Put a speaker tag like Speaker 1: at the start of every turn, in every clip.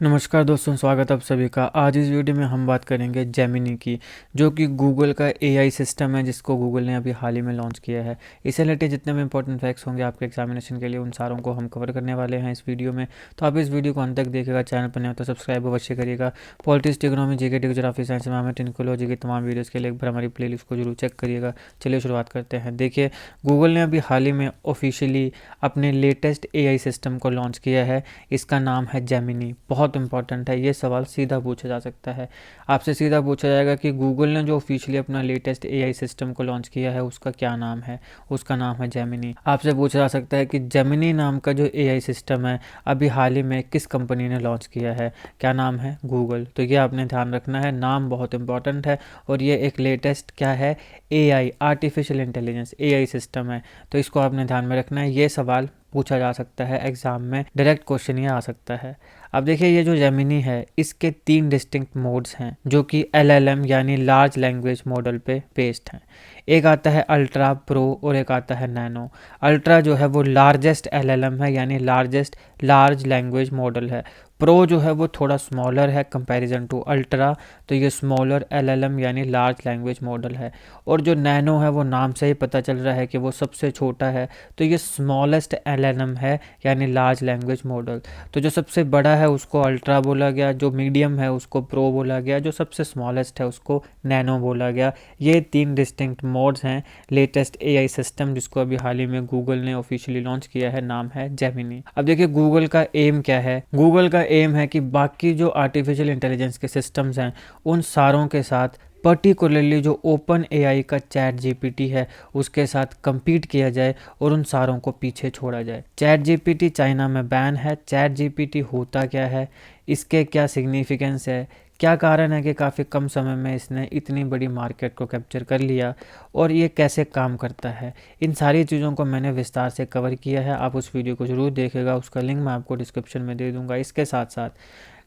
Speaker 1: नमस्कार दोस्तों, स्वागत है आप सभी का। आज इस वीडियो में हम बात करेंगे जेमिनी की, जो कि गूगल का एआई सिस्टम है जिसको गूगल ने अभी हाल ही में लॉन्च किया है। इससे रिलेटेड जितने भी इंपॉर्टेंट फैक्ट्स होंगे आपके एग्जामिनेशन के लिए, उन सारों को हम कवर करने वाले हैं इस वीडियो में। तो आप इस वीडियो को अंत तक देखिएगा। चैनल पर नहीं हो तो सब्सक्राइब अवश्य करिएगा। Politics, economy, GK, geography, science, environment, ecology की तमाम वीडियोज़ के लिए एक बार हमारी प्ले लिस्ट को जरूर चेक करिएगा। चलिए शुरुआत करते हैं। देखिए, गूगल ने अभी हाल ही में ऑफिशियली अपने लेटेस्ट एआई सिस्टम को लॉन्च किया है। इसका नाम है जेमिनी। बहुत इंपॉर्टेंट है, ये सवाल सीधा पूछा जा सकता है। आपसे सीधा पूछा जाएगा कि गूगल ने जो ऑफिशियली अपना लेटेस्ट एआई सिस्टम को लॉन्च किया है उसका क्या नाम है। उसका नाम है जेमिनी। आपसे पूछा जा सकता है कि जेमिनी नाम का जो एआई सिस्टम है अभी हाल ही में किस कंपनी ने लॉन्च किया है। क्या नाम है? गूगल। तो ये आपने ध्यान रखना है, नाम बहुत इंपॉर्टेंट है। और ये एक लेटेस्ट क्या है? AI, artificial intelligence AI system है। तो इसको आपने ध्यान में रखना है। ये सवाल पूछा जा सकता है एग्जाम में, डायरेक्ट क्वेश्चन ये आ सकता है। अब देखिए, ये जो जेमिनी है इसके 3 डिस्टिंक्ट मोड्स हैं जो कि एलएलएम यानी लार्ज लैंग्वेज मॉडल पे बेस्ड हैं। एक आता है अल्ट्रा, प्रो और एक आता है नैनो। अल्ट्रा जो है वो लार्जेस्ट एलएलएम है यानी लार्ज लैंग्वेज मॉडल है। प्रो जो है वो थोड़ा स्मॉलर है कंपैरिजन टू अल्ट्रा, तो ये स्मॉलर एलएलएम यानी लार्ज लैंग्वेज मॉडल है। और जो नैनो है वो नाम से ही पता चल रहा है कि वो सबसे छोटा है, तो ये स्मॉलेस्ट एलएलएम है यानी लार्ज लैंग्वेज मॉडल। तो जो सबसे बड़ा है उसको अल्ट्रा बोला गया, जो मीडियम है उसको प्रो बोला गया, जो सबसे स्मॉलेस्ट है उसको नैनो बोला गया। ये 3 डिस्टिंक्ट मोड्स हैं लेटेस्ट एआई सिस्टम जिसको अभी हाल ही में गूगल ने ऑफिशियली लॉन्च किया है। नाम है जेमिनी। अब देखिए, गूगल का एम क्या है। गूगल का एम है कि बाकी जो आर्टिफिशियल इंटेलिजेंस के सिस्टम्स हैं उन सारों के साथ, पर्टिकुलरली जो ओपन एआई का चैट जीपीटी है उसके साथ compete किया जाए और उन सारों को पीछे छोड़ा जाए। चैट जीपीटी चाइना में बैन है। चैट जीपीटी होता क्या है, इसके क्या सिग्निफिकेंस है, क्या कारण है कि काफ़ी कम समय में इसने इतनी बड़ी मार्केट को कैप्चर कर लिया, और ये कैसे काम करता है, इन सारी चीज़ों को मैंने विस्तार से कवर किया है। आप उस वीडियो को ज़रूर देखेगा, उसका लिंक मैं आपको डिस्क्रिप्शन में दे दूंगा। इसके साथ साथ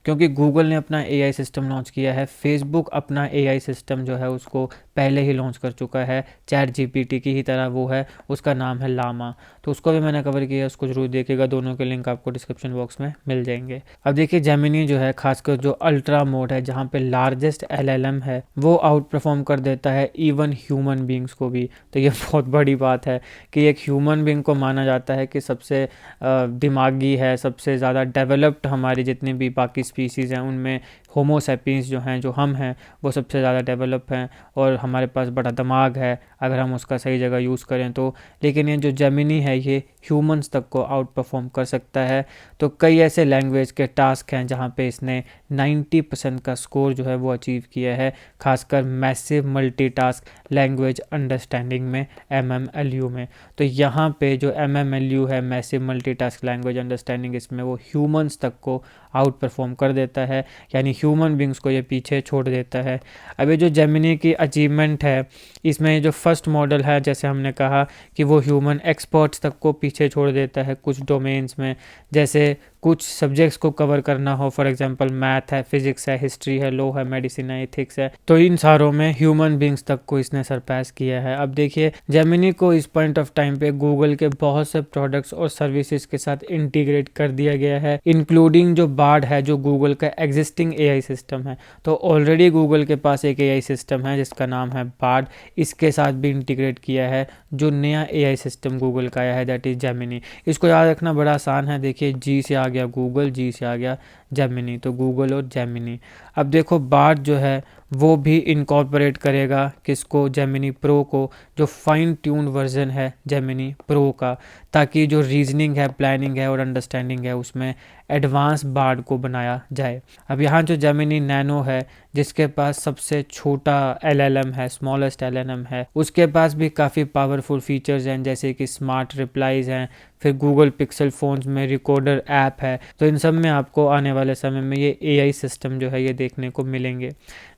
Speaker 1: क्योंकि गूगल ने अपना एआई सिस्टम लॉन्च किया है, फेसबुक अपना एआई सिस्टम जो है उसको पहले ही लॉन्च कर चुका है। चैट जीपीटी की ही तरह वो है, उसका नाम है लामा। तो उसको भी मैंने कवर किया है, उसको जरूर देखिएगा। दोनों के लिंक आपको डिस्क्रिप्शन बॉक्स में मिल जाएंगे। अब देखिए, जेमिनी जो है खासकर जो अल्ट्रा मोड है जहाँ पे लार्जेस्ट एलएलएम है वो आउट परफॉर्म कर देता है इवन ह्यूमन बींग्स को भी। तो ये बहुत बड़ी बात है कि एक ह्यूमन बींग को माना जाता है कि सबसे दिमागी है, सबसे ज़्यादा डेवलप्ड हमारी जितनी भी बाकी स्पीसीज़ हैं उनमें होमो सैपियंस जो हैं, जो हम हैं, वो सबसे ज़्यादा डेवलप हैं और हमारे पास बड़ा दिमाग है अगर हम उसका सही जगह यूज़ करें तो। लेकिन ये जो जेमिनी है ये ह्यूमंस तक को आउट परफॉर्म कर सकता है। तो कई ऐसे लैंग्वेज के टास्क हैं जहाँ पे इसने 90% का स्कोर जो है वो अचीव किया है, खासकर मैसिव मल्टीटास्क लैंग्वेज अंडरस्टैंडिंग में, MMLU में। तो यहाँ पे जो MMLU है, मैसिव मल्टीटास्क लैंग्वेज अंडरस्टैंडिंग, इसमें वो ह्यूमंस तक को आउट परफॉर्म कर देता है यानी ह्यूमन बींग्स को ये पीछे छोड़ देता है। अब ये जो जेमिनी की अचीवमेंट है, इसमें जो फर्स्ट मॉडल है जैसे हमने कहा कि वो ह्यूमन एक्सपर्ट्स तक को पीछे छोड़ देता है कुछ डोमेन्स में। जैसे कुछ सब्जेक्ट्स को कवर करना हो, फॉर एग्जांपल मैथ है, फिजिक्स है, हिस्ट्री है, लॉ है, मेडिसिन है, एथिक्स है, तो इन सारों में ह्यूमन बींग्स तक को इसने सरपास किया है। अब देखिए, जेमिनी को इस पॉइंट ऑफ टाइम पे गूगल के बहुत से प्रोडक्ट्स और सर्विसेज के साथ इंटीग्रेट कर दिया गया है, इंक्लूडिंग जो बार्ड है जो गूगल का एग्जिस्टिंग एआई सिस्टम है। तो ऑलरेडी गूगल के पास एक एआई सिस्टम है जिसका नाम है बार्ड, इसके साथ भी इंटीग्रेट किया है जो नया एआई सिस्टम गूगल का आया है, दैट इज जेमिनी। इसको याद रखना बड़ा आसान है। देखिए, जी से आ गया गूगल, जी से आ गया जेमिनी, तो गूगल और जेमिनी। अब देखो, बार्ड जो है वो भी इनकॉर्पोरेट करेगा किसको? जेमिनी प्रो को, जो फाइन ट्यून्ड वर्जन है जेमिनी प्रो का, ताकि जो रीजनिंग है, प्लानिंग है और अंडरस्टैंडिंग है उसमें एडवांस बार्ड को बनाया जाए। अब यहाँ जो जेमिनी नैनो है जिसके पास सबसे छोटा एलएलएम है, स्मॉलेस्ट एलएलएम है, उसके पास भी काफ़ी पावरफुल फीचर्स हैं जैसे कि स्मार्ट रिप्लाईज हैं, फिर गूगल पिक्सल फ़ोन्स में रिकॉर्डर ऐप है। तो इन सब में आपको आने वाले समय में ये एआई सिस्टम जो है ये देखने को मिलेंगे।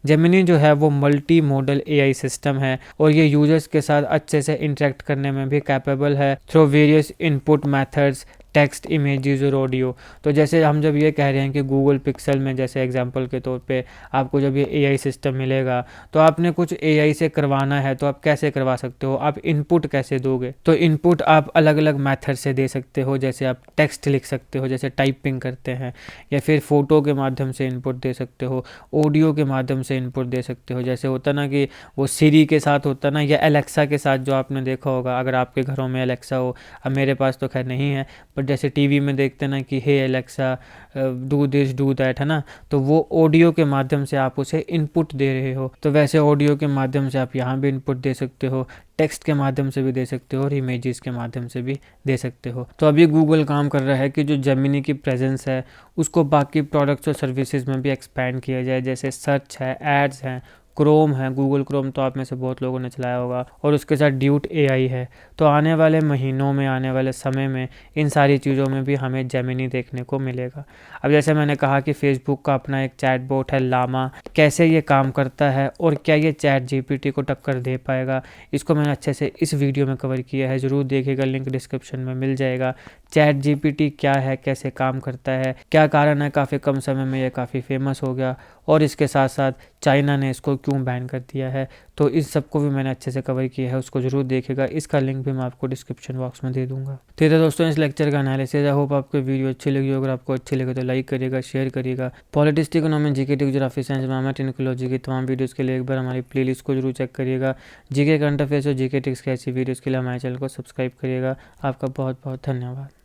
Speaker 1: जेमिनी जो है वो मल्टी मॉडल एआई सिस्टम है और ये यूजर्स के साथ अच्छे से इंटरेक्ट करने में भी कैपेबल है through various input methods, text, images और ऑडियो। तो जैसे हम जब ये कह रहे हैं कि गूगल पिक्सल में जैसे एग्जांपल के तौर पे आपको जब ये एआई सिस्टम मिलेगा, तो आपने कुछ एआई से करवाना है तो आप कैसे करवा सकते हो, आप इनपुट कैसे दोगे? तो इनपुट आप अलग अलग मेथड से दे सकते हो। जैसे आप टेक्स्ट लिख सकते हो, जैसे टाइपिंग करते हैं, या फिर फ़ोटो के माध्यम से इनपुट दे सकते हो, ऑडियो के माध्यम से इनपुट दे सकते हो। जैसे होता ना कि वो सिरी के साथ होता ना, या एलेक्सा के साथ, जो आपने देखा होगा अगर आपके घरों में एलेक्सा हो। अब मेरे पास तो खैर नहीं है, बट जैसे टीवी में देखते ना कि hey Alexa do this do that, है ना, तो वो ऑडियो के माध्यम से आप उसे इनपुट दे रहे हो। तो वैसे ऑडियो के माध्यम से आप यहाँ भी इनपुट दे सकते हो, टेक्स्ट के माध्यम से भी दे सकते हो, और इमेजेस के माध्यम से भी दे सकते हो। तो अभी गूगल काम कर रहा है कि जो जेमिनी की प्रेजेंस है उसको बाकी प्रोडक्ट्स और सर्विसेज में भी एक्सपैंड किया जाए। जैसे सर्च है, एड्स हैं, क्रोम है, गूगल क्रोम तो आप में से बहुत लोगों ने चलाया होगा, और उसके साथ ड्यूट एआई है। तो आने वाले महीनों में, आने वाले समय में इन सारी चीज़ों में भी हमें जेमिनी देखने को मिलेगा। अब जैसे मैंने कहा कि फेसबुक का अपना एक चैटबॉट है लामा, कैसे ये काम करता है और क्या ये चैट जीपीटी को टक्कर दे पाएगा, इसको मैंने अच्छे से इस वीडियो में कवर किया है। ज़रूर देखिएगा, लिंक डिस्क्रिप्शन में मिल जाएगा। चैट जीपीटी क्या है, कैसे काम करता है, क्या कारण है काफ़ी कम समय में ये काफ़ी फेमस हो गया, और इसके साथ साथ चाइना ने इसको क्यों बैन कर दिया है। तो इस सबको भी मैंने अच्छे से कवर किया है, उसको ज़रूर देखेगा। इसका लिंक भी मैं आपको डिस्क्रिप्शन बॉक्स में दे दूंगा। ठीक है दोस्तों, इस लेक्चर का एनालिसिस, आई होप आपको वीडियो अच्छी लगी। अगर आपको अच्छी लगे तो लाइक करिएगा, शेयर करिएगा। Politics, economy, GK, geography, science, math, technology की तमाम वीडियोज़ के लिए एक बार हमारी प्लेलिस्ट को जरूर चेक करिएगा। जीके, करंट अफेयर्स और जीके टिक्स की ऐसी वीडियोज़ के लिए हमारे चैनल को सब्सक्राइब करिएगा। आपका बहुत बहुत धन्यवाद।